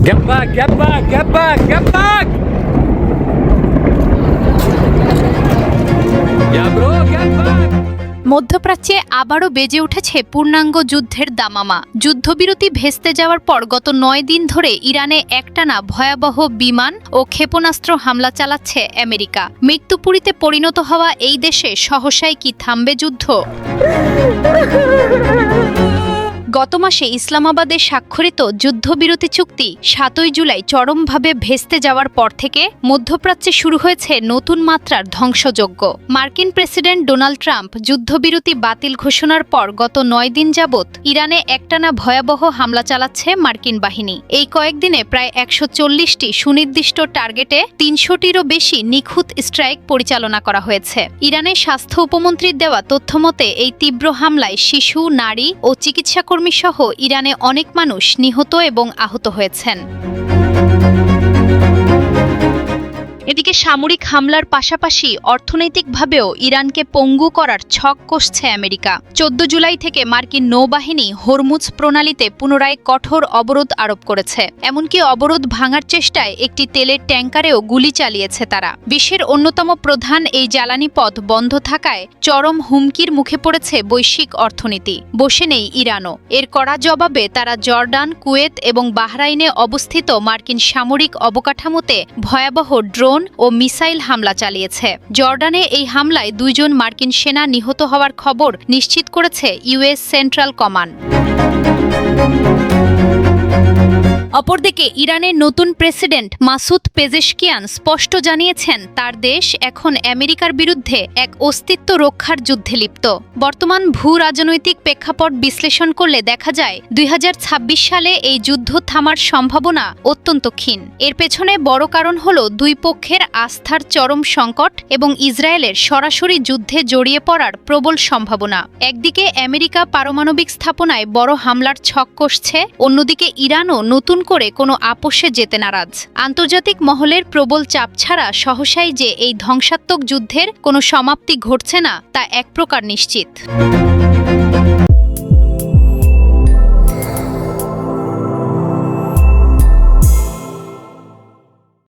Get back, get back, get back, get back! Yeah, bro, get back! মধ্যপ্রাচ্যে আবারও বেজে উঠেছে পূর্ণাঙ্গ যুদ্ধের দামামা। যুদ্ধবিরতি ভেস্তে যাওয়ার পর গত ৯ দিন ধরে ইরানে একটানা ভয়াবহ বিমান ও ক্ষেপণাস্ত্র হামলা চালাচ্ছে আমেরিকা। মৃত্যুপুরীতে পরিণত হওয়া এই দেশে সহসাই কি থামবে যুদ্ধ? গত মাসে ইসলামাবাদে স্বাক্ষরিত যুদ্ধবিরতি চুক্তি ৭ই জুলাই চরমভাবে ভেস্তে যাওয়ার পর থেকে মধ্যপ্রাচ্যে শুরু হয়েছে নতুন মাত্রার ধ্বংসযজ্ঞ। মার্কিন প্রেসিডেন্ট ডোনাল্ড ট্রাম্প যুদ্ধবিরতি বাতিল ঘোষণার পর গত ৯ দিন যাবৎ ইরানে একটানা ভয়াবহ হামলা চালাচ্ছে মার্কিন বাহিনী। এই কয়েকদিনে প্রায় ১৪০টি সুনির্দিষ্ট টার্গেটে ৩০০টিরও বেশি নিখুঁত স্ট্রাইক পরিচালনা করা হয়েছে। ইরানের স্বাস্থ্য উপমন্ত্রীর দেওয়া তথ্যমতে এই তীব্র হামলায় শিশু, নারী ও চিকিৎসাকর্মী সহ ইরানে অনেক মানুষ নিহত এবং আহত হয়েছেন। এদিকে সামরিক হামলার পাশাপাশি অর্থনৈতিকভাবেও ইরানকে পঙ্গু করার ছক কষছে আমেরিকা। ১৪ জুলাই থেকে মার্কিন নৌবাহিনী হরমুজ প্রণালীতে পুনরায় কঠোর অবরোধ আরোপ করেছে। এমনকি অবরোধ ভাঙার চেষ্টায় একটি তেলের ট্যাঙ্কারেও গুলি চালিয়েছে তারা। বিশ্বের অন্যতম প্রধান এই জ্বালানি পথ বন্ধ থাকায় চরম হুমকির মুখে পড়েছে বৈশ্বিক অর্থনীতি। বসে নেই ইরানও। এর কড়া জবাবে তারা জর্ডান, কুয়েত এবং বাহরাইনে অবস্থিত মার্কিন সামরিক অবকাঠামোতে ভয়াবহ ড্রোন ও মিসাইল হামলা চালিয়েছে। জর্ডানে এই হামলায় ২ জন মার্কিন সেনা নিহত হওয়ার খবর নিশ্চিত করেছে ইউএস সেন্ট্রাল কমান্ড। অপরদিকে ইরানের নতুন প্রেসিডেন্ট মাসুদ পেজেশকিয়ান স্পষ্ট জানিয়েছেন তার দেশ এখন আমেরিকার বিরুদ্ধে এক অস্তিত্ব রক্ষার যুদ্ধে লিপ্ত। বর্তমান ভূ রাজনৈতিক প্রেক্ষাপট বিশ্লেষণ করলে দেখা যায় ২০২৬ সালে এই যুদ্ধ থামার সম্ভাবনা অত্যন্ত ক্ষীণ। এর পেছনে বড় কারণ হল দুই পক্ষের আস্থার চরম সংকট এবং ইসরায়েলের সরাসরি যুদ্ধে জড়িয়ে পড়ার প্রবল সম্ভাবনা। একদিকে আমেরিকা পারমাণবিক স্থাপনায় বড় হামলার ছক কষছে, অন্যদিকে ইরানও নতুন করে কোনো আপোষে যেতে নারাজ। আন্তর্জাতিক মহলের প্রবল চাপ ছাড়া সহসাই যে এই ধ্বংসাত্মক যুদ্ধের কোনো সমাপ্তি ঘটছে না তা এক প্রকার নিশ্চিত।